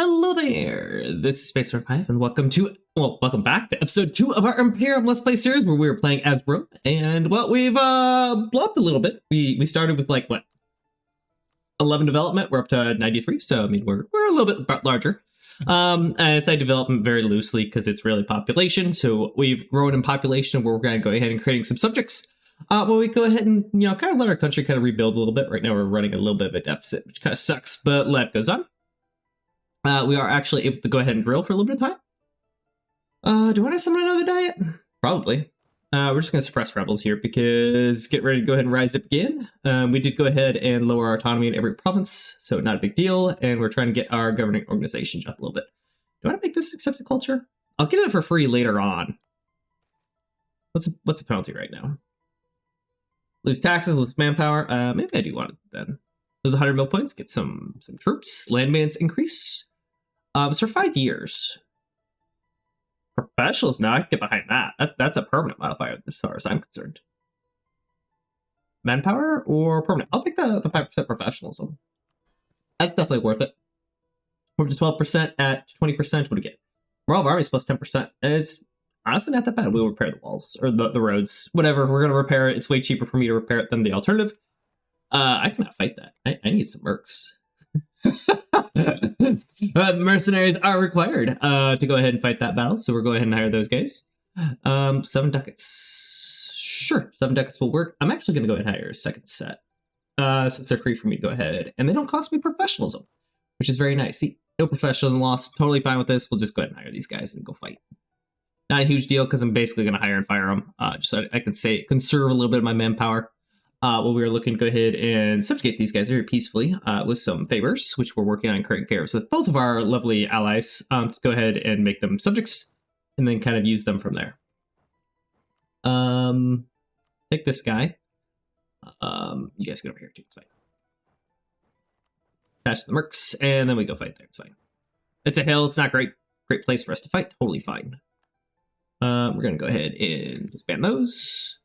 Hello there, this is Space Archive, and welcome back to episode 2 of our Imperium Let's Play series, where we were playing as Rome, and, well, we've, blopped a little bit. We started with, 11 development, we're up to 93, so, I mean, we're a little bit larger. I say development very loosely, because it's really population, so we've grown in population, we're going to go ahead and creating some subjects. Well, we go ahead and, kind of let our country kind of rebuild a little bit. Right now, we're running a little bit of a deficit, which kind of sucks, but life goes on. We are actually able to go ahead and drill for a little bit of time. Do I want to summon another diet? Probably. We're just going to suppress rebels here because get ready to go ahead and rise up again. We did go ahead and lower our autonomy in every province, so not a big deal. And we're trying to get our governing organization up a little bit. Do I want to make this accepted culture? I'll get it for free later on. What's the penalty right now? Lose taxes, lose manpower. Maybe I do want it then. Lose 100 mil points, get some troops. Landmans increase. So for 5 years. Professionals, now I can get behind that. That's a permanent modifier as far as I'm concerned. Manpower or permanent? I'll take the 5% professionalism. That's definitely worth it. We're up to 12% at 20%. What do we get? Royal Armies plus 10%. It's honestly not that bad. We'll repair the walls or the roads. Whatever, we're going to repair it. It's way cheaper for me to repair it than the alternative. I cannot fight that. I need some mercs. Mercenaries are required to go ahead and fight that battle, so we'll go ahead and hire those guys. 7 ducats. Sure, 7 ducats will work. I'm actually going to go ahead and hire a second set, since they're free for me to go ahead, and they don't cost me professionalism, which is very nice. See, no professionalism loss, totally fine with this. We'll just go ahead and hire these guys and go fight. Not a huge deal, because I'm basically going to hire and fire them, just so I can conserve a little bit of my manpower. Well, we are looking to go ahead and subjugate these guys very peacefully with some favors, which we're working on current care. So both of our lovely allies to go ahead and make them subjects and then kind of use them from there. Take this guy. You guys get over here too. It's fine. Attach the mercs, and then we go fight there. It's fine. It's a hill. It's not great place for us to fight. Totally fine. We're going to go ahead and disband those.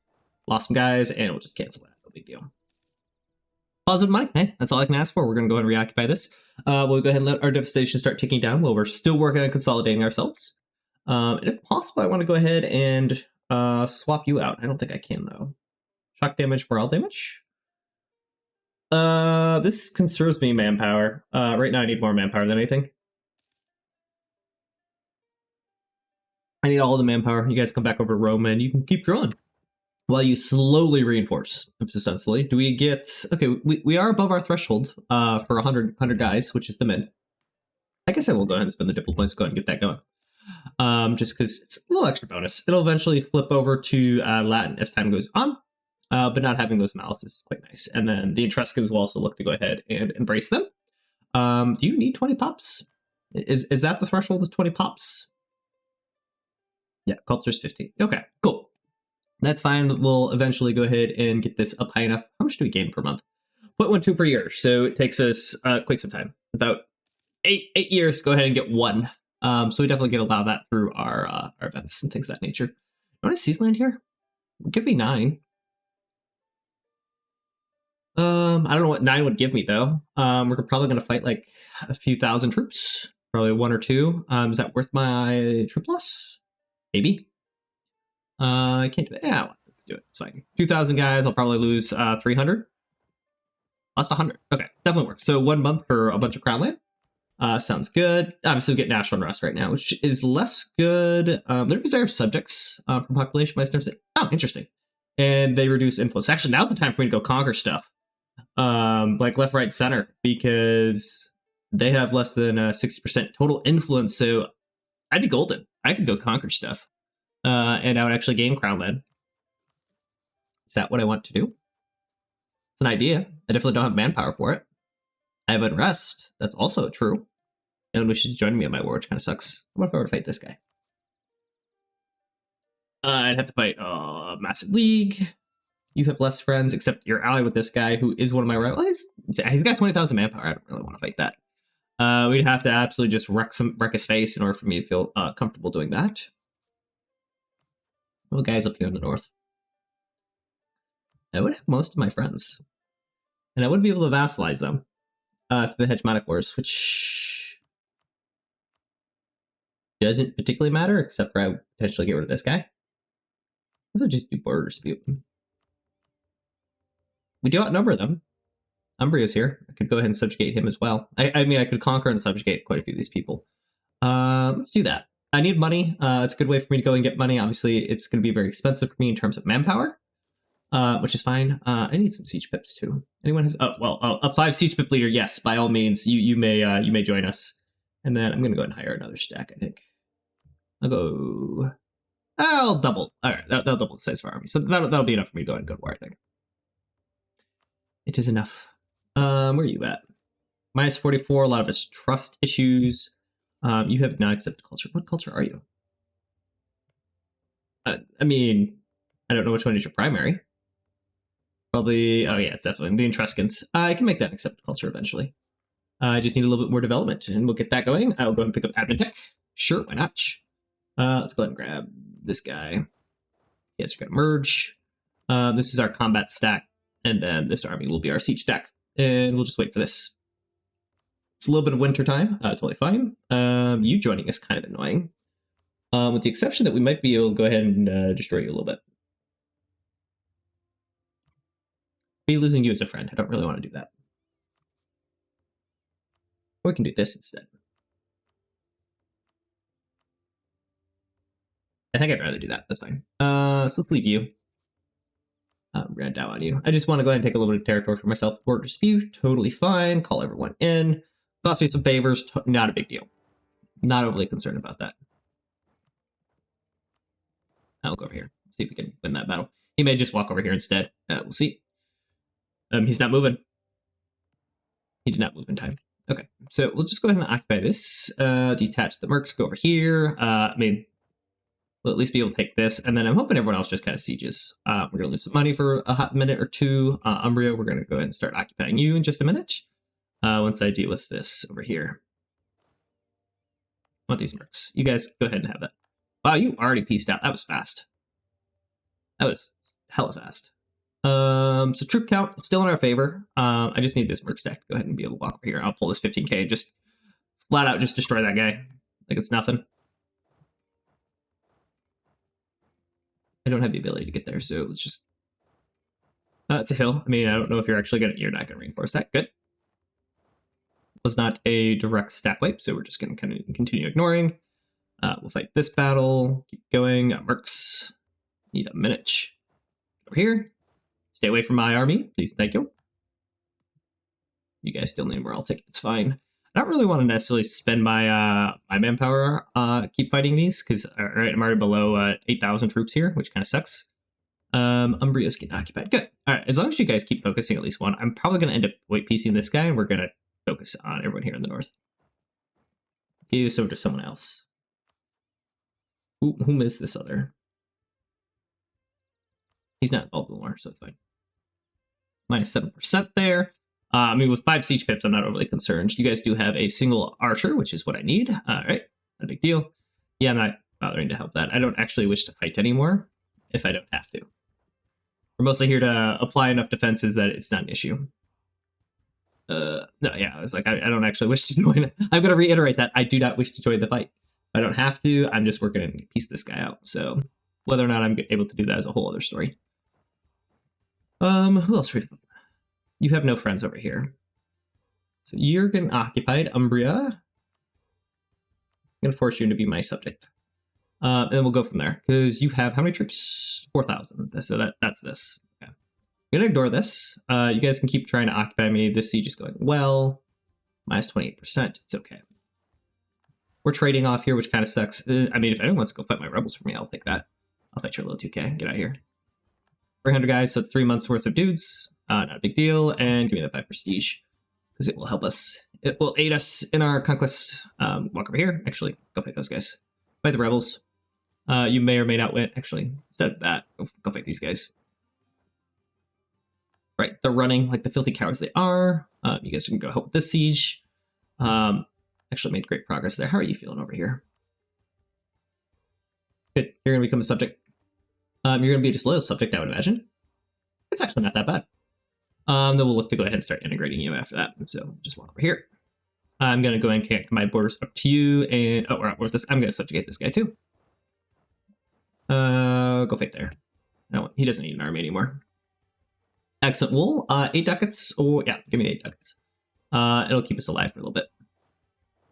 Lost some guys, and we'll just cancel that. No big deal. Positive money. Hey, that's all I can ask for. We're going to go ahead and reoccupy this. We'll go ahead and let our devastation start ticking down while we're still working on consolidating ourselves. And if possible, I want to go ahead and swap you out. I don't think I can, though. Shock damage, morale damage. This conserves me manpower. Right now, I need more manpower than anything. I need all the manpower. You guys come back over to Rome, and you can keep drilling. While you slowly reinforce, emphasis on slowly. Do we get... Okay, we are above our threshold for 100 guys, which is the min. I guess I will go ahead and spend the diplo points to go ahead and get that going. Just because it's a little extra bonus. It'll eventually flip over to Latin as time goes on, but not having those malices is quite nice. And then the Etruscans will also look to go ahead and embrace them. Do you need 20 pops? Is that the threshold is 20 pops? Yeah, culture's 15. Okay, cool. That's fine. We'll eventually go ahead and get this up high enough. How much do we gain per month? 0.12 per year. So it takes us quite some time. About 8 years to go ahead and get 1. So we definitely get a lot of that through our events and things of that nature. You want to seize land here? Give me 9. I don't know what 9 would give me, though. We're probably going to fight like a few thousand troops. Probably 1 or 2. Is that worth my troop loss? Maybe. I can't do it. Yeah, let's do it. It's fine. 2,000 guys. I'll probably lose 300. Lost 100. Okay, definitely works. So 1 month for a bunch of crown land. Sounds good. Obviously, we get national unrest right now, which is less good. They reserve subjects from population by never say. Oh, interesting. And they reduce influence. Actually, now's the time for me to go conquer stuff. Like left, right, center, because they have less than 60% total influence. So I'd be golden. I could go conquer stuff. And I would actually gain crown land. Is that what I want to do? It's an idea. I definitely don't have manpower for it. I have unrest. That's also true. And we should join me on my war, which kind of sucks. What if I were to fight this guy? I'd have to fight Massive League. You have less friends, except you're allied with this guy who is one of my rivals. He's got 20,000 manpower. I don't really want to fight that. We'd have to absolutely just wreck his face in order for me to feel comfortable doing that. Little guys up here in the north. I would have most of my friends. And I would be able to vassalize them to the hegemonic wars, which doesn't particularly matter, except for I would potentially get rid of this guy. Also just do border dispute. We do outnumber them. Umbria's here. I could go ahead and subjugate him as well. I mean, I could conquer and subjugate quite a few of these people. Let's do that. I need money. It's a good way for me to go and get money. Obviously, it's going to be very expensive for me in terms of manpower, which is fine. I need some siege pips too. Anyone has? Oh well, a 5 siege pip leader. Yes, by all means, you may join us. And then I'm going to go ahead and hire another stack. I think I'll double. All right, that'll double the size of our army. So that'll be enough for me to go and go to war. I think it is enough. Where are you at? Minus 44. A lot of us trust issues. You have not accepted culture. What culture are you? I mean, I don't know which one is your primary. Probably, oh yeah, it's definitely the Etruscans. I can make that accepted culture eventually. I just need a little bit more development, and we'll get that going. I'll go and pick up admin tech. Sure, why not? Let's go ahead and grab this guy. Yes, we're gonna merge. This is our combat stack, and then this army will be our siege stack. And we'll just wait for this. It's a little bit of winter time, totally fine. You joining is kind of annoying. With the exception that we might be able to go ahead and destroy you a little bit. Be losing you as a friend. I don't really want to do that. Or we can do this instead. I think I'd rather do that. That's fine. So let's leave you. We're gonna down on you. I just want to go ahead and take a little bit of territory for myself. Border dispute, totally fine. Call everyone in. Cost me some favors, not a big deal. Not overly concerned about that. I'll go over here, see if we can win that battle. He may just walk over here instead. We'll see. He's not moving. He did not move in time. Okay, so we'll just go ahead and occupy this. Detach the mercs, go over here. I mean, we'll at least be able to take this, and then I'm hoping everyone else just kind of sieges. We're going to lose some money for a hot minute or two. Umbria, we're going to go ahead and start occupying you in just a minute. Once I deal with this over here. I want these mercs. You guys go ahead and have that. Wow, you already pieced out. That was fast. That was hella fast. So troop count still in our favor. I just need this merc stack to go ahead and be able to walk over here. I'll pull this 15k and just flat out just destroy that guy. Like it's nothing. I don't have the ability to get there, so let's just... it's a hill. I mean, I don't know if you're actually you're not gonna reinforce that. Good. Was not a direct stack wipe, so we're just gonna kind of continue ignoring. We'll fight this battle. Keep going. Mercs. Need a minute. Over here. Stay away from my army, please. Thank you. You guys still need more. I'll take it. It's fine. I don't really want to necessarily spend my my manpower keep fighting these because I'm already below 8,000 troops here, which kind of sucks. Umbria's getting occupied. Good. All right. As long as you guys keep focusing at least one, I'm probably going to end up white piecing this guy, and we're going to focus on everyone here in the north. Give this over to someone else. Whom is this other? He's not involved in the war, so it's fine. Minus 7% there. I mean, with 5 siege pips, I'm not overly concerned. You guys do have a single archer, which is what I need. All right, not a big deal. Yeah, I'm not bothering to help that. I don't actually wish to fight anymore if I don't have to. We're mostly here to apply enough defenses that it's not an issue. No, yeah, I was like, I don't actually wish to join. I'm going to reiterate that. I do not wish to join the fight. I don't have to. I'm just working to piece this guy out. So whether or not I'm able to do that is a whole other story. Who else? You have no friends over here. So you're getting occupied, Umbria. I'm going to force you to be my subject. And then we'll go from there. Because you have how many troops? 4,000. So that's this. Okay. I'm going to ignore this. You guys can keep trying to occupy me. This siege is going well. Minus 28%. It's okay. We're trading off here, which kind of sucks. I mean, if anyone wants to go fight my rebels for me, I'll take that. I'll fight your little 2k. Get out of here. 300 guys, so it's 3 months worth of dudes. Not a big deal. And give me that 5 prestige, because it will help us. It will aid us in our conquest. Walk over here. Actually, go fight those guys. Fight the rebels. You may or may not win. Actually, instead of that, go fight these guys. Right, they're running like the filthy cowards they are. You guys can go help with this siege. Actually made great progress there. How are you feeling over here? Good. You're going to become a subject. You're going to be a disloyal subject, I would imagine. It's actually not that bad. Then we'll look to go ahead and start integrating you after that. So just walk over here. I'm going to go ahead and connect my borders up to you. And, oh, we're not worth this. I'm going to subjugate this guy too. Go fight there. No, he doesn't need an army anymore. Excellent wool. 8 ducats. Or, yeah, give me 8 ducats. It'll keep us alive for a little bit.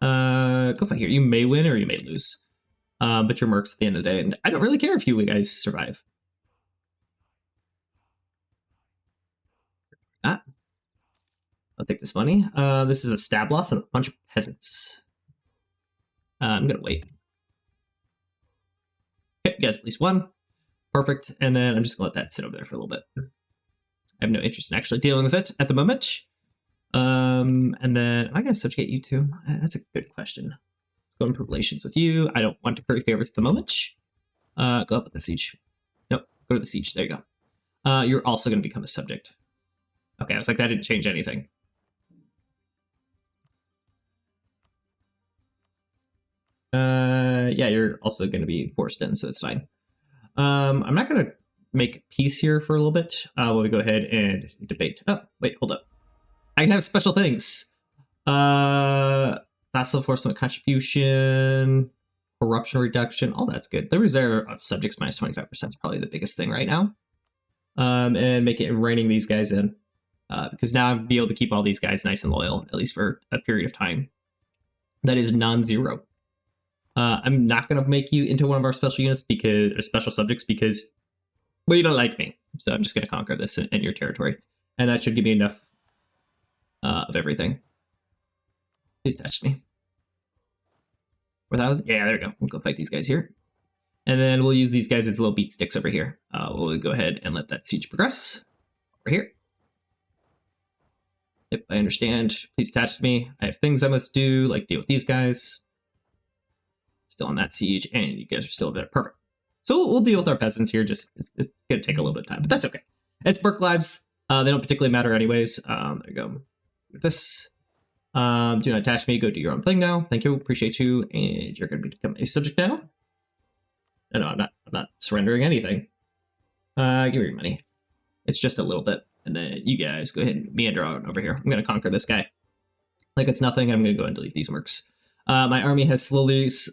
Go fight here. You may win or you may lose. But you're mercs at the end of the day. And I don't really care if you guys survive. I'll take this money. This is a stab loss and a bunch of peasants. I'm gonna wait. Okay, you guys at least one. Perfect. And then I'm just gonna let that sit over there for a little bit. I have no interest in actually dealing with it at the moment. And then am I gonna subjugate you too? That's a good question. Let's go improve relations with you. I don't want to curry favors at the moment. Go up with the siege. Nope, go to the siege. There you go. You're also gonna become a subject. Okay, I was like, that didn't change anything. Yeah, you're also going to be forced in, so it's fine. I'm not going to make peace here for a little bit. We'll go ahead and debate. Oh, wait, hold up. I can have special things. Vassal enforcement contribution, corruption reduction, all that's good. The reserve of subjects minus 25% is probably the biggest thing right now. And make it reining these guys in. Because now I'll be able to keep all these guys nice and loyal, at least for a period of time. That is non-zero. I'm not going to make you into one of our special units or special subjects because, well, you don't like me. So I'm just going to conquer this in your territory. And that should give me enough of everything. Please touch me. 4,000? Yeah, there we go. We'll go fight these guys here. And then we'll use these guys as little beat sticks over here. We'll go ahead and let that siege progress. Over here. Yep, I understand. Please attach to me. I have things I must do, like deal with these guys. Still on that siege, and you guys are still there. Perfect. So we'll deal with our peasants here. Just it's going to take a little bit of time, but that's okay. It's Berk lives. They don't particularly matter anyways. There you go. With this, do not attach me. Go do your own thing now. Thank you. Appreciate you. And you're going to become a subject now. No, I'm not surrendering anything. Give me your money. It's just a little bit, and then you guys go ahead and meander on over here. I'm going to conquer this guy. Like it's nothing. I'm going to go and delete these mercs. My army has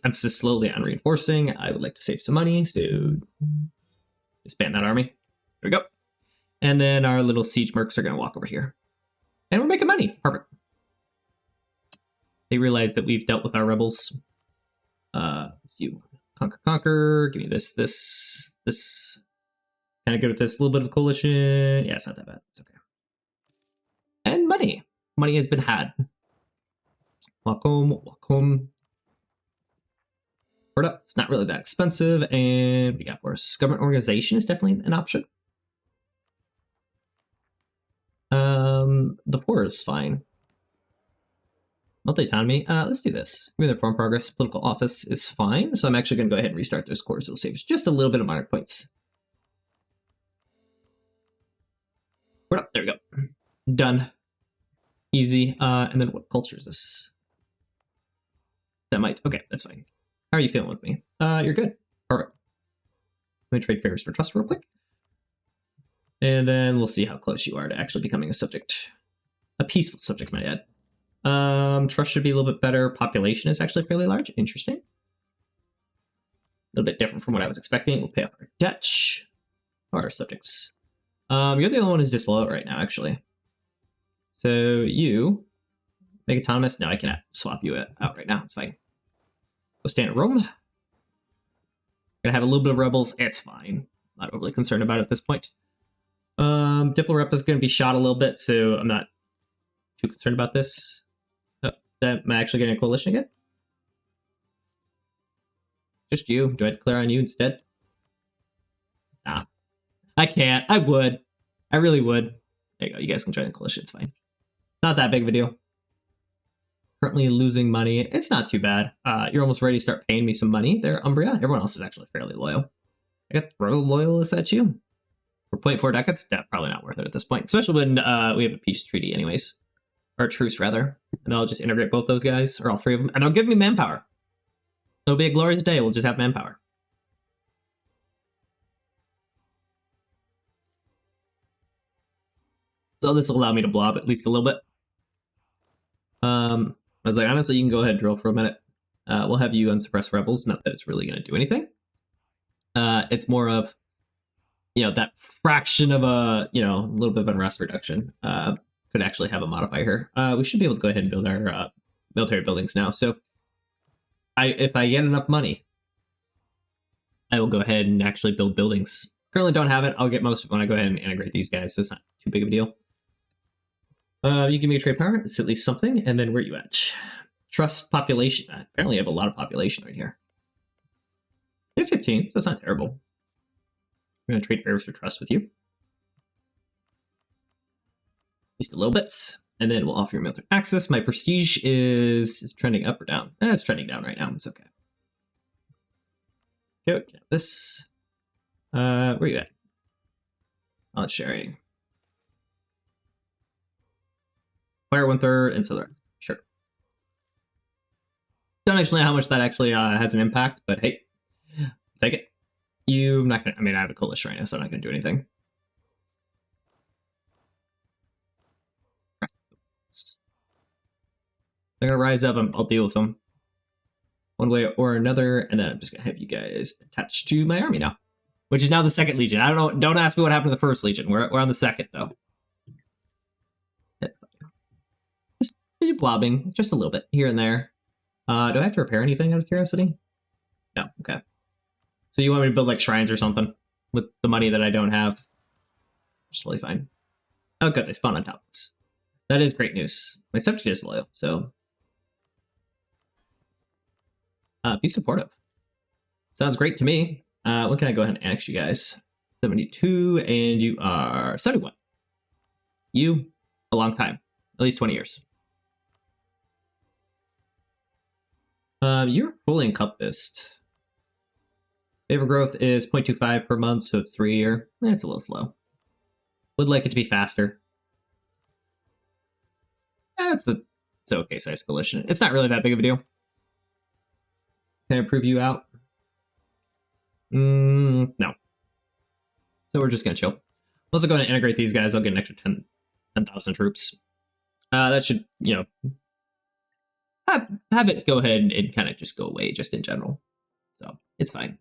emphasis slowly on reinforcing. I would like to save some money, so disband that army. There we go. And then our little siege mercs are going to walk over here. And we're making money. Perfect. They realize that we've dealt with our rebels. You conquer. Give me this. Kind of good with this. A little bit of coalition. Yeah, it's not that bad. It's okay. And money. Money has been had. Welcome. It's not really that expensive, and we got worse. Government organization is definitely an option. The poor is fine. Multi-autonomy. Let's do this. Give me the reform progress. Political office is fine, so I'm actually going to go ahead and restart those cores. It'll save us just a little bit of minor points. There we go. Done. Easy. And then what culture is this? That okay, that's fine. How are you feeling with me? You're good. Perfect. Let me trade favors for trust real quick. And then we'll see how close you are to actually becoming a subject. A peaceful subject, might add. Trust should be a little bit better. Population is actually fairly large. Interesting. A little bit different from what I was expecting. We'll pay off our debt. Our subjects. You're the only one who's disloyal right now, actually. So you make autonomous. No, I cannot swap you out right now. It's fine. Go stand at Rome. Gonna have a little bit of rebels. It's fine. Not overly concerned about it at this point. Diplo rep is gonna be shot a little bit, so I'm not too concerned about this. Oh, am I actually getting a coalition again? Just you. Do I declare on you instead? Nah. I can't. I would. I really would. There you go. You guys can join the coalition. It's fine. Not that big of a deal. Currently losing money. It's not too bad. You're almost ready to start paying me some money there, Umbria. Everyone else is actually fairly loyal. I got throw loyalists at you. For 0.4 ducats? That's probably not worth it at this point. Especially when we have a peace treaty anyways. Or a truce, rather. And I'll just integrate both those guys, or all three of them. And they'll give me manpower. It'll be a glorious day. We'll just have manpower. So this will allow me to blob at least a little bit. I was like, honestly, you can go ahead and drill for a minute. We'll have you unsuppress rebels. Not that it's really going to do anything. It's more of, that fraction of a little bit of unrest reduction could actually have a modifier here. We should be able to go ahead and build our military buildings now. So if I get enough money, I will go ahead and actually build buildings. Currently don't have it. I'll get most of it when I go ahead and integrate these guys, so it's not too big of a deal. You give me a trade power. It's at least something. And then where are you at? Trust population. Apparently I have a lot of population right here. I have 15, so it's not terrible. I'm going to trade favors for trust with you. Just a little bit. And then we'll offer you military access. My prestige is trending up or down. It's trending down right now. It's okay. Okay, this. Where are you at? Knowledge sharing. Fire 1/3 and Southern. Sure. Don't actually know how much that actually has an impact, but hey, take it. You're not gonna. I mean, I have a coalition right now, so I'm not gonna do anything. They're gonna rise up, and I'll deal with them one way or another, and then I'm just gonna have you guys attached to my army now, which is now the second legion. I don't know. Don't ask me what happened to the first legion. We're on the second though. That's fine. Just blobbing, just a little bit here and there. Do I have to repair anything out of curiosity? No. Okay. So you want me to build like shrines or something with the money that I don't have? It's totally fine. Oh, good. They spawn on top of this. That is great news. My subject is loyal, so be supportive. Sounds great to me. When can I go ahead and annex you guys? 72, and you are 71. You, a long time, at least 20 years. You're fully encompassed. Favor growth is 0.25 per month, so it's 3 a year. It's a little slow. Would like it to be faster. It's okay size coalition. It's not really that big of a deal. Can I improve you out? No. So we're just gonna chill. Let's go ahead and integrate these guys. I'll get an extra 10,000 troops. That should, have it go ahead and kind of just go away just in general. So it's fine.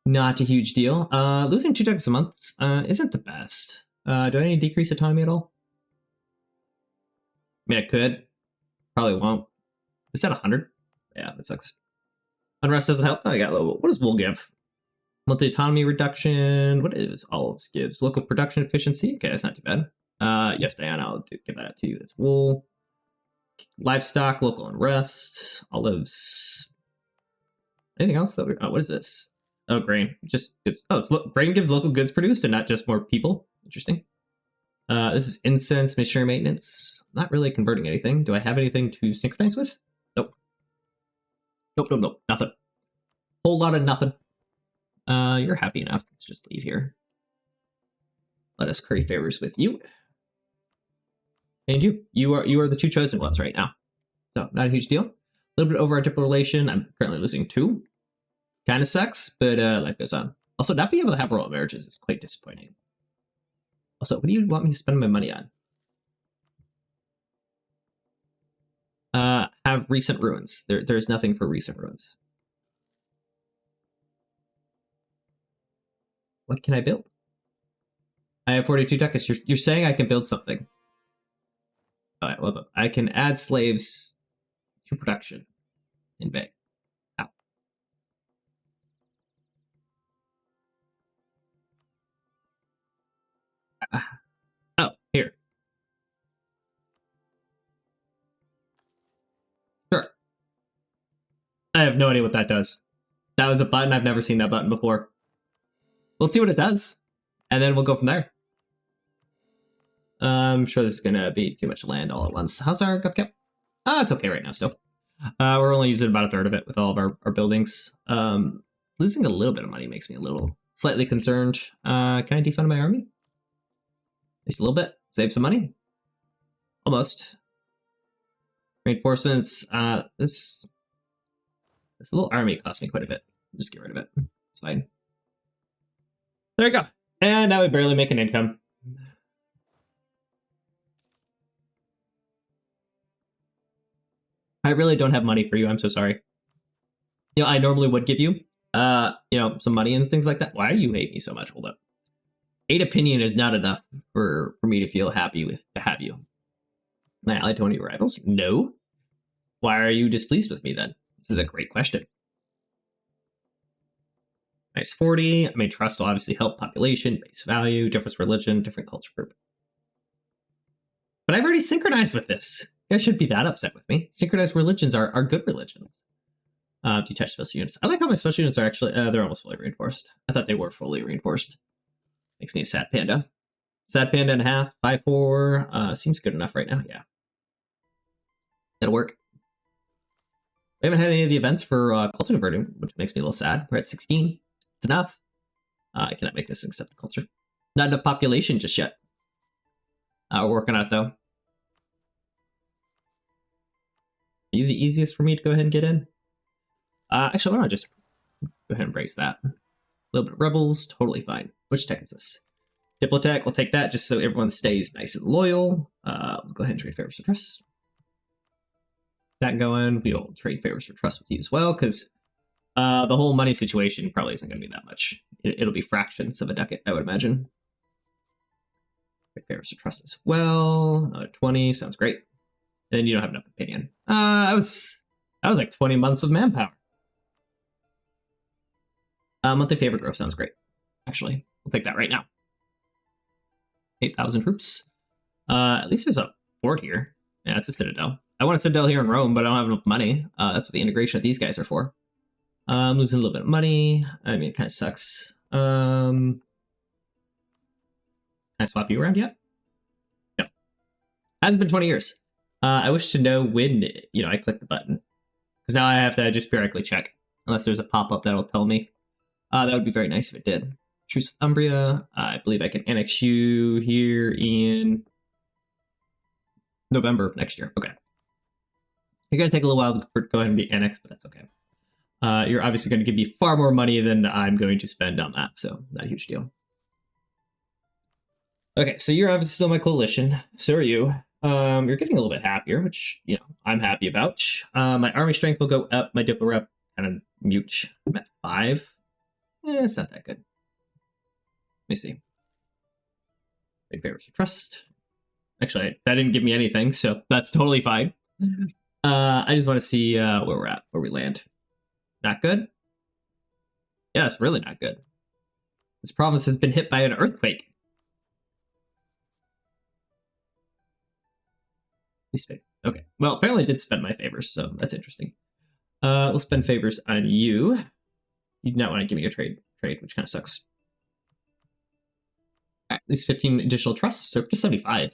Not a huge deal. Losing 2 ducats a month isn't the best. Do I need to decrease autonomy at all? I mean, I could. Probably won't. Is that 100? Yeah, that sucks. Unrest doesn't help. I got a little. What does wool give? Monthly autonomy reduction. What is olives gives? Local production efficiency. Okay, that's not too bad. Yes, Diana, I'll give that out to you. That's wool. Livestock, local unrest, olives. Anything else? That what is this? Oh, grain. Just grain gives local goods produced and not just more people. Interesting. This is incense, missionary maintenance. Not really converting anything. Do I have anything to synchronize with? Nope. Nope. Nothing. Whole lot of nothing. You're happy enough. Let's just leave here. Let us curry favors with you. And you are the 2 chosen ones right now. So not a huge deal. A little bit over our diplomatic relation. I'm currently losing 2. Kind of sucks, but life goes on. Also, not being able to have royal marriages is quite disappointing. Also, what do you want me to spend my money on? Have recent ruins. There's nothing for recent ruins. What can I build? I have 42 ducats. You're saying I can build something. All right, well, I can add slaves to production in Bay. Ow. Oh, here. Sure. I have no idea what that does. That was a button. I've never seen that button before. We'll see what it does, and then we'll go from there. I'm sure this is going to be too much land all at once. How's our gov cap? It's okay right now still. We're only using about 1/3 of it with all of our buildings. Losing a little bit of money makes me a little slightly concerned. Can I defund my army? Just a little bit. Save some money. Almost. Reinforcements. This little army cost me quite a bit. Just get rid of it. It's fine. There you go. And now we barely make an income. I really don't have money for you. I'm so sorry. You know, I normally would give you, you know, some money and things like that. Why do you hate me so much? Hold up. 8 opinion is not enough for me to feel happy with to have you. My ally 20 rivals? No. Why are you displeased with me then? This is a great question. Nice 40. I mean, trust will obviously help population, base value, different religion, different culture group. But I've already synchronized with this. You guys shouldn't be that upset with me. Synchronized religions are good religions. Detached special units. I like how my special units are actually, they're almost fully reinforced. I thought they were fully reinforced. Makes me a sad panda. Sad panda and a half, 5-4. Seems good enough right now, yeah. That'll work. We haven't had any of the events for culture converting, which makes me a little sad. We're at 16. It's enough. I cannot make this accept culture. Not enough population just yet. We're working on it, though. Are you the easiest for me to go ahead and get in? Actually, why don't I just go ahead and embrace that? A little bit of rebels, totally fine. Which tech is this? Diplotech, we'll take that just so everyone stays nice and loyal. We'll go ahead and trade favors for trust. That going, we'll trade favors for trust with you as well, because the whole money situation probably isn't going to be that much. It'll be fractions of a ducat, I would imagine. Trade favors for trust as well. 20, sounds great. And then you don't have enough opinion. That was like 20 months of manpower. Monthly favor growth sounds great. Actually, we'll take that right now. 8,000 troops. At least there's a fort here. Yeah, it's a citadel. I want a citadel here in Rome, but I don't have enough money. That's what the integration of these guys are for. I'm losing a little bit of money. I mean, it kind of sucks. Can I swap you around yet? No. Hasn't been 20 years. I wish to know when, I click the button. Because now I have to just periodically check. Unless there's a pop-up that'll tell me. That would be very nice if it did. Truce with Umbria. I believe I can annex you here in November of next year. Okay. You're going to take a little while to go ahead and be annexed, but that's okay. You're obviously going to give me far more money than I'm going to spend on that, so not a huge deal. Okay, so you're obviously still my coalition. So are you. You're getting a little bit happier, which, I'm happy about. My army strength will go up. My diplo rep kind of mute. I'm at 5. It's not that good. Let me see. Big favors for trust. Actually, that didn't give me anything, so that's totally fine. I just want to see where we're at, where we land. Not good? Yeah, it's really not good. This province has been hit by an earthquake. Okay, well, apparently I did spend my favors, so that's interesting. We'll spend favors on you. You do not want to give me a trade, which kind of sucks. At least 15 additional trusts, so just 75.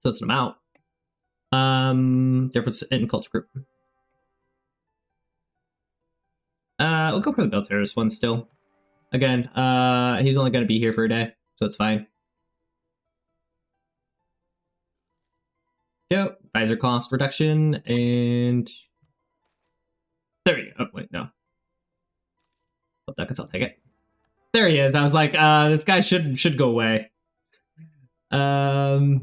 So it's an amount. Difference in culture group. We'll go for the Belterra's one still. Again, he's only going to be here for a day, so it's fine. Yep, advisor cost reduction, and there you go. Oh, wait, no. Well, ducats, I'll take it. There he is. I was like, this guy should go away. Army,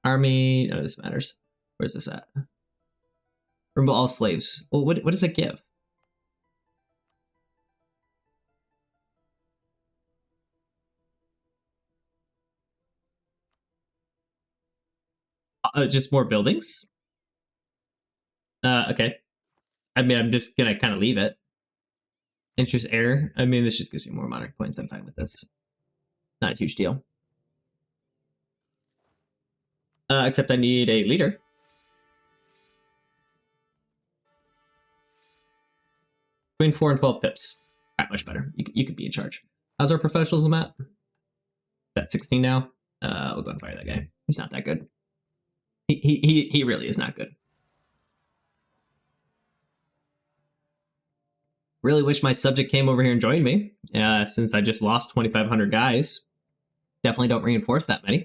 none of this matters. Where's this at? Remove all slaves. Well, what does it give? Just more buildings? Okay. I mean, I'm just gonna kind of leave it. Interest error. I mean, this just gives me more monarch points. I'm fine with this. Not a huge deal. Except I need a leader. Between 4 and 12 pips. Alright, much better. You could be in charge. How's our professionalism at? That's 16 now. We'll go and fire that guy. He's not that good. He really is not good. Really wish my subject came over here and joined me. Since I just lost 2,500 guys. Definitely don't reinforce that many.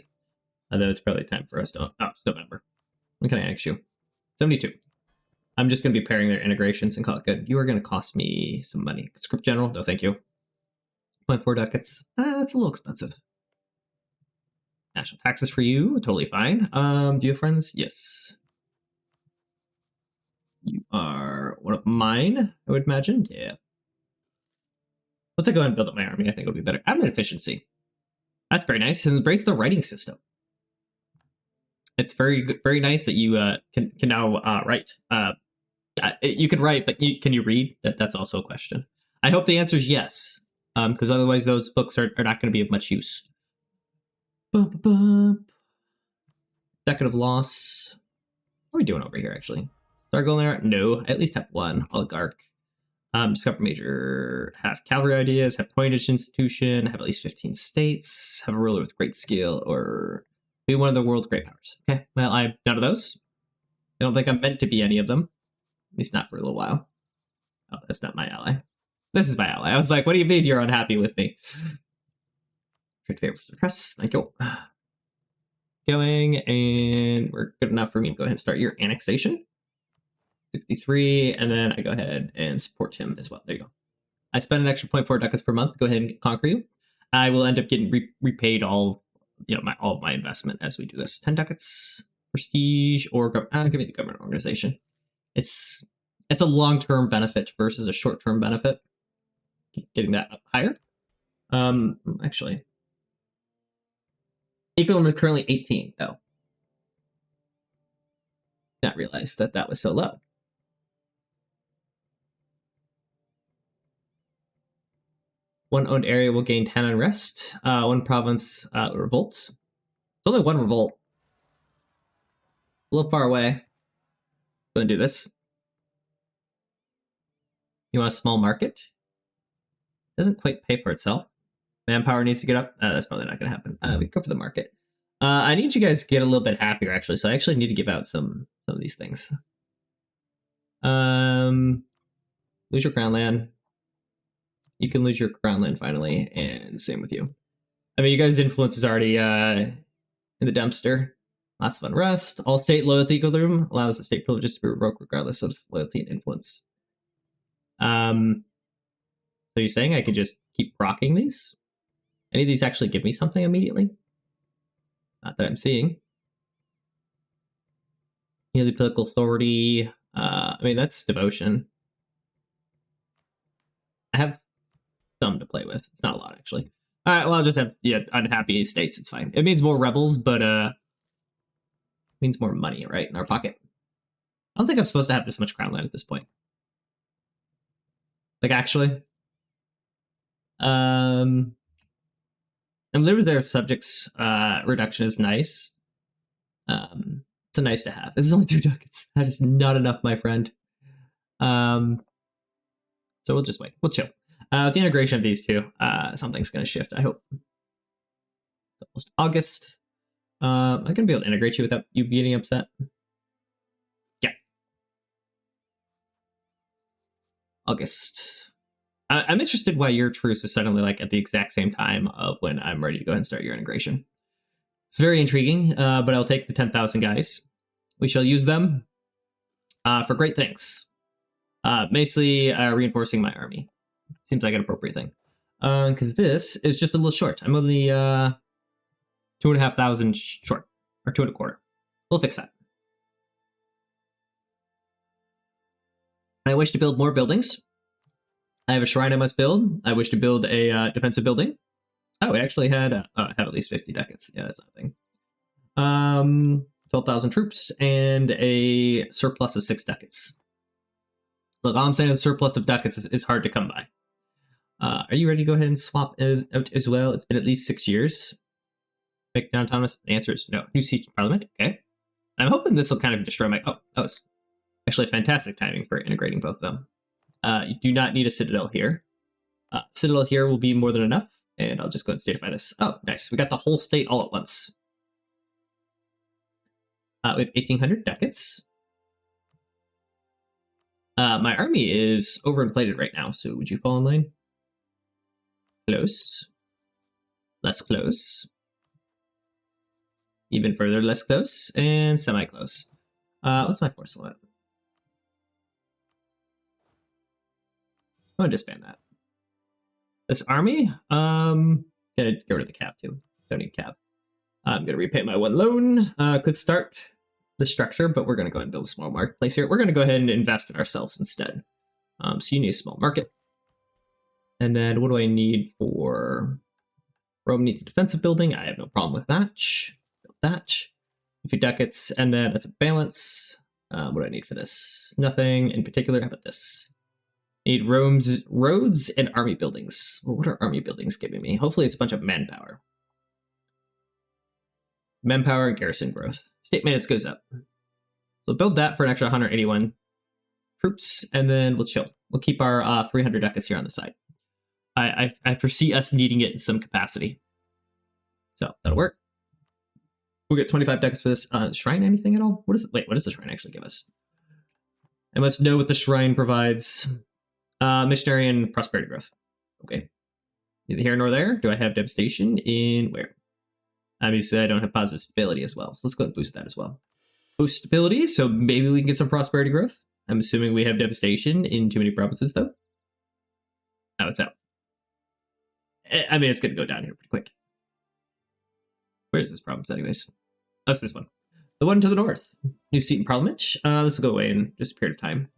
Although it's probably time for us to... Oh, it's November. When can I annex you? 72. I'm just going to be pairing their integrations and call it good. You are going to cost me some money. Script General? No, thank you. 0.4 ducats. That's a little expensive. National taxes for you? Totally fine. Do you have friends? Yes. are one of mine, I would imagine. Yeah. Once I go ahead and build up my army, I think it'll be better. Admin efficiency. That's very nice. And embrace the writing system. It's very good, very nice that you can now write. You can write, but can you read? That's also a question. I hope the answer is yes, because otherwise those books are not going to be of much use. Decade of Loss. What are we doing over here, actually? Start going there? No, I at least have one. Oligarch. Discover major, have cavalry ideas, have coinage institution, have at least 15 states, have a ruler with great skill, or be one of the world's great powers. Okay, well, I'm none of those. I don't think I'm meant to be any of them. At least not for a little while. Oh, that's not my ally. This is my ally. I was like, what do you mean you're unhappy with me? Trade favors to press. Thank you. Going, and we're good enough for me to go ahead and start your annexation. 63, and then I go ahead and support him as well. There you go. I spend an extra 0.4 ducats per month to go ahead and conquer you. I will end up getting repaid all of my investment as we do this. 10 ducats, prestige, or give me the government organization. It's a long-term benefit versus a short-term benefit. Getting that up higher. Actually, equilibrium is currently 18 though. Not realize that was so low. One owned area will gain 10 unrest. One province revolt. It's only one revolt. A little far away. Gonna do this. You want a small market? Doesn't quite pay for itself. Manpower needs to get up. That's probably not gonna happen. We go for the market. I need you guys to get a little bit happier, actually. So I actually need to give out some of these things. Lose your crown land. You can lose your crown land finally, and same with you. I mean, you guys' influence is already in the dumpster. Lots of unrest. All state loyalty equilibrium allows the state privileges to be revoked regardless of loyalty and influence. So you're saying I could just keep rocking these? Any of these actually give me something immediately? Not that I'm seeing. The political authority. I mean, that's devotion. I have some to play with. It's not a lot, actually. All right, well, I'll just have unhappy states. It's fine. It means more rebels, but it means more money, right, in our pocket. I don't think I'm supposed to have this much crown land at this point. Like, actually. And literally their subjects reduction is nice. It's a nice to have. This is only 2 ducats. That is not enough, my friend. So we'll just wait. We'll chill. With the integration of these two, something's going to shift, I hope. It's almost August. I'm going to be able to integrate you without you getting upset. Yeah. August. I'm interested why your truce is suddenly like at the exact same time of when I'm ready to go ahead and start your integration. It's very intriguing, but I'll take the 10,000 guys. We shall use them for great things. Basically, reinforcing my army. Seems like an appropriate thing. Because this is just a little short. I'm only 2,500 short, or 2.25. We'll fix that. I wish to build more buildings. I have a shrine I must build. I wish to build a defensive building. Oh, we actually had have at least 50 ducats. Yeah, that's nothing. 12,000 troops and a surplus of 6 ducats. Look, all I'm saying is a surplus of ducats is hard to come by. Are you ready to go ahead and swap out as well? It's been at least 6 years. Make down autonomous? The answer is no. New siege parliament. Okay. I'm hoping this will kind of destroy my... Oh, that was actually fantastic timing for integrating both of them. You do not need a citadel here. Citadel here will be more than enough, and I'll just go ahead and statify this. Oh, nice. We got the whole state all at once. We have 1,800 ducats. My army is overinflated right now, so would you fall in line? Close. Less close. Even further less close, and semi-close. What's my force limit? I'm gonna disband that. This army, gonna get rid of the cap too. Don't need cap. I'm gonna repay my 1 loan. Could start the structure, but we're going to go ahead and build a small marketplace here. We're going to go ahead and invest in ourselves instead. So you need a small market. And then what do I need for... Rome needs a defensive building. I have no problem with that. Build that. A few ducats, and then that's a balance. What do I need for this? Nothing in particular. How about this? Need roads and army buildings. Well, what are army buildings giving me? Hopefully it's a bunch of manpower. Manpower and garrison growth. State maintenance goes up. So build that for an extra 181 troops, and then we'll chill. We'll keep our 300 ducats here on the side. I foresee us needing it in some capacity. So that'll work. We'll get 25 ducats for this. Shrine anything at all? What is it? Wait, what does the shrine actually give us? I must know what the shrine provides. Missionary and prosperity growth. Okay. Neither here nor there. Do I have devastation in where? Obviously, I don't have positive stability as well. So let's go ahead and boost that as well. Boost stability, so maybe we can get some prosperity growth. I'm assuming we have devastation in too many provinces, though. Oh, it's out. I mean, it's going to go down here pretty quick. Where is this province, anyways? That's this one. The one to the north. New seat in parliament. This will go away in just a period of time.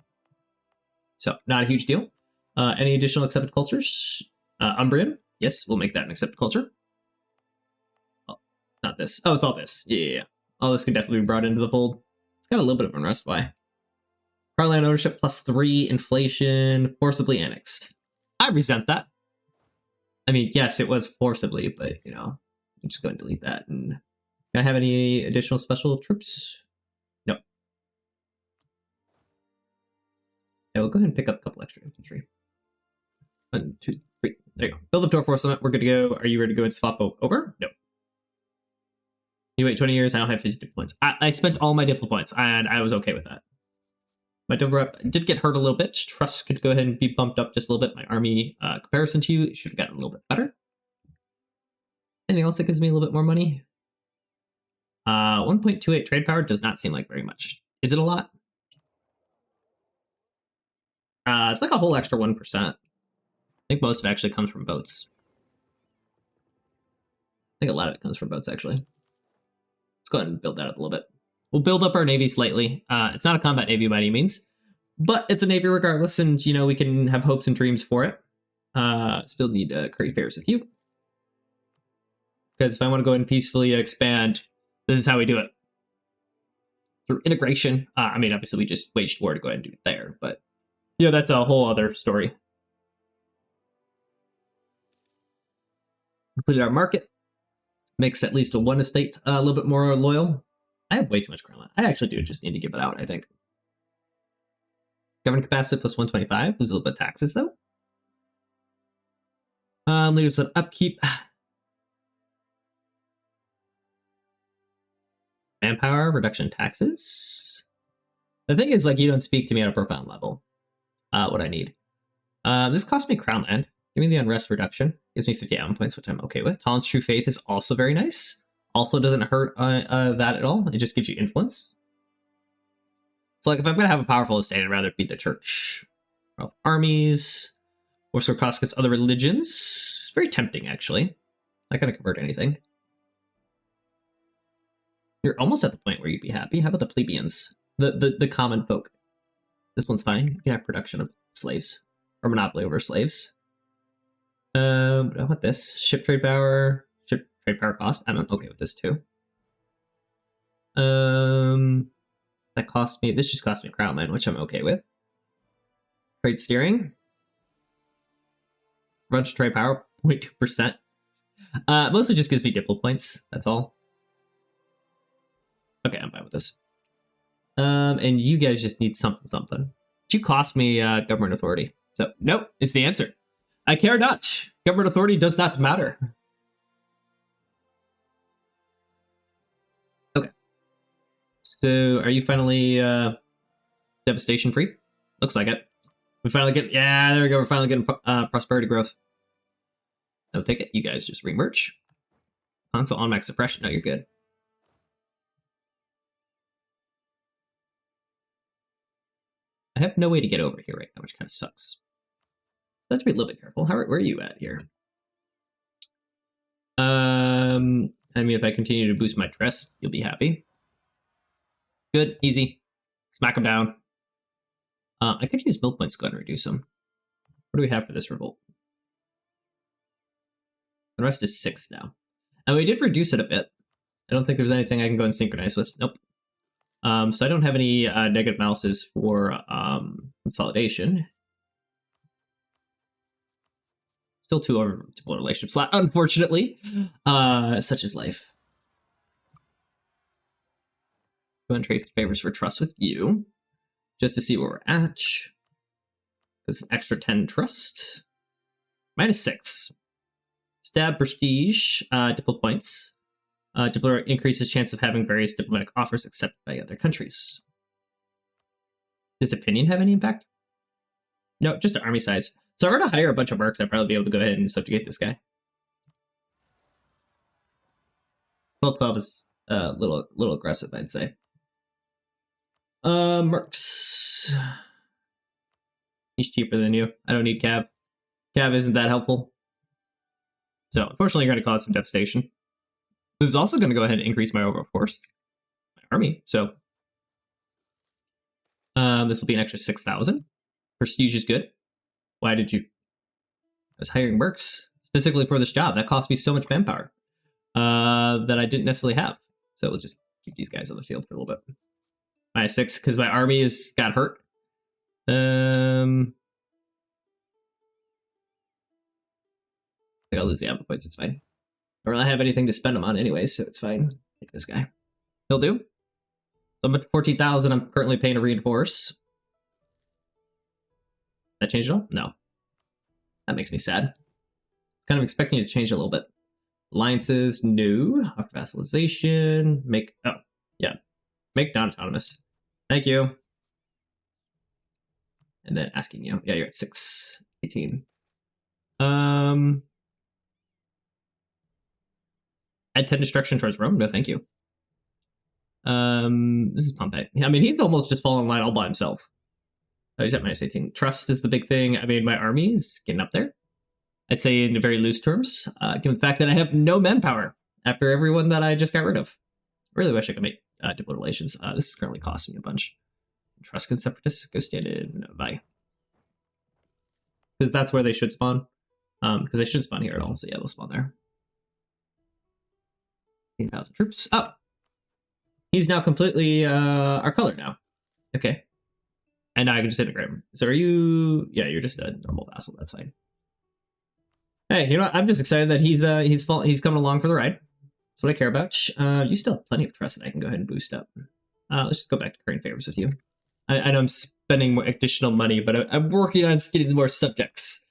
So, not a huge deal. Any additional accepted cultures? Umbrian. Yes, we'll make that an accepted culture. Oh, not this. Oh, it's all this. Yeah. All this can definitely be brought into the fold. It's got a little bit of unrest. Why? Parliament ownership +3, inflation, forcibly annexed. I resent that. I mean, yes, it was forcibly, but, you know, I'm just going to delete that. And can I have any additional special troops? No. Yeah, we'll go ahead and pick up a couple extra infantry. 1, 2, 3. There you go. Build up to our force limit. We're good to go. Are you ready to go and swap over? No. You wait 20 years. I don't have 50 diplo points. I spent all my diplo points, and I was okay with that. My double rep did get hurt a little bit. Trust could go ahead and be bumped up just a little bit. My army comparison to you should have gotten a little bit better. Anything else that gives me a little bit more money? 1.28 trade power does not seem like very much. Is it a lot? It's like a whole extra 1%. I think most of it actually comes from boats. I think a lot of it comes from boats, actually. Let's go ahead and build that up a little bit. We'll build up our navy slightly. It's not a combat navy by any means, but it's a navy regardless, and, you know, we can have hopes and dreams for it. Still need to curry favors with you. Because if I want to go ahead and peacefully expand, this is how we do it. Through integration. I mean, obviously we just waged war to go ahead and do it there, but, you know, that's a whole other story. Completed our market. Makes at least one estate a little bit more loyal. I have way too much crown land. I actually do just need to give it out, I think. Government capacity plus 125. Lose a little bit of taxes, though. Leaders of upkeep. Manpower, reduction in taxes. The thing is, like, you don't speak to me at a profound level. What I need. This cost me crown land. Give me the unrest reduction. Gives me 50 admin points, which I'm okay with. Tolerance True Faith is also very nice. Also doesn't hurt that at all. It just gives you influence. So, like, if I'm going to have a powerful estate, I'd rather beat the church. Well, armies. Or Sarkoskas, other religions. It's very tempting, actually. Not going to convert anything. You're almost at the point where you'd be happy. How about the plebeians? The common folk. This one's fine. You can have production of slaves. Or monopoly over slaves. I want this. Ship trade power. Ship trade power cost. I'm okay with this too. That cost me. This just cost me crown land, which I'm okay with. Trade steering. Rudge trade power 0.2%. Mostly just gives me diplo points. That's all. Okay, I'm fine with this. And you guys just need something. But you cost me government authority. So nope is the answer. I care not. Government authority does not matter. Okay. So, are you finally devastation free? Looks like it. We finally get, yeah, there we go. We're finally getting prosperity growth. I'll take it. You guys just remerge. Console on max suppression. No, you're good. I have no way to get over here right now, which kind of sucks. I have to be a little bit careful. Where are you at here? I mean, if I continue to boost my dress, you'll be happy. Good, easy. Smack them down. I could use build points to go ahead and reduce them. What do we have for this revolt? The rest is 6 now. And we did reduce it a bit. I don't think there's anything I can go and synchronize with. Nope. So I don't have any negative malices for consolidation. Still 2 over multiple relationship slot, unfortunately. Such is life. Go and trade favors for trust with you, just to see where we're at. There's an extra 10 trust. -6. Stab prestige, diplo points. Diplo increases chance of having various diplomatic offers accepted by other countries. Does opinion have any impact? No, just an army size. So if I were to hire a bunch of mercs, I'd probably be able to go ahead and subjugate this guy. 12 is a little aggressive, I'd say. Mercs. He's cheaper than you. I don't need Cav. Cav isn't that helpful. So unfortunately, you're going to cause some devastation. This is also going to go ahead and increase my overall force, my army. So this will be an extra 6,000. Prestige is good. Why did you? I was hiring mercs specifically for this job. That cost me so much manpower that I didn't necessarily have. So we'll just keep these guys on the field for a little bit. -6 because my army got hurt. I think I'll lose the ammo points. It's fine. I don't really have anything to spend them on anyway, so it's fine. Take this guy. He'll do. So I'm at 14,000. I'm currently paying to reinforce. That changed at all? No. That makes me sad. Kind of expecting it to change a little bit. Alliances, no. Offer vassalization. Make non-autonomous. Thank you. And then asking you. Yeah, you're at 618. Add 10 destruction towards Rome. No, thank you. This is Pompey. I mean, he's almost just fallen in line all by himself. Oh, he's at -18. Trust is the big thing. I mean, my army is getting up there. I'd say in very loose terms, given the fact that I have no manpower after everyone that I just got rid of. Really wish I could make diplo relations. This is currently costing me a bunch. Trust and separatists go stand in. No, bye. Because that's where they should spawn. Because they should spawn here at all. So yeah, they'll spawn there. 18,000 troops. Oh! He's now completely our color now. Okay. And now I can just integrate him. So are you... Yeah, you're just a normal vassal. That's fine. Hey, you know what? I'm just excited that he's coming along for the ride. That's what I care about. You still have plenty of trust that I can go ahead and boost up. Let's just go back to current favors with you. I know I'm spending more additional money, but I'm working on getting more subjects.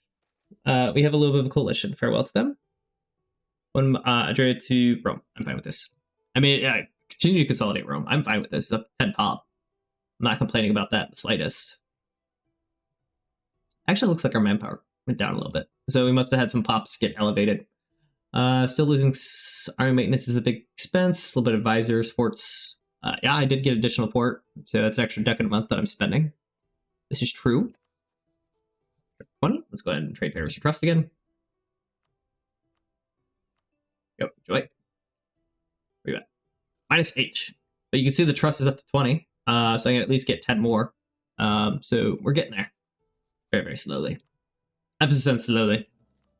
We have a little bit of a coalition. Farewell to them. One Adria to Rome. I'm fine with this. I mean, continue to consolidate Rome. I'm fine with this. It's up to 10 pop. I'm not complaining about that the slightest. Actually, it looks like our manpower went down a little bit. So we must have had some pops get elevated. Still losing army maintenance is a big expense. A little bit of advisors, forts. Yeah, I did get additional port. So that's an extra deck in a month that I'm spending. This is true. 20. Let's go ahead and trade favors for trust again. Go, enjoy. Where you at? -8. But you can see the trust is up to 20. So I can at least get 10 more. So we're getting there. Very, very slowly. Emphasis slowly.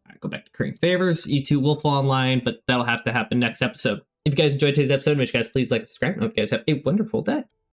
All right, go back to current favors. E2 will fall online, but that'll have to happen next episode. If you guys enjoyed today's episode, make sure you guys please like and subscribe. I hope you guys have a wonderful day.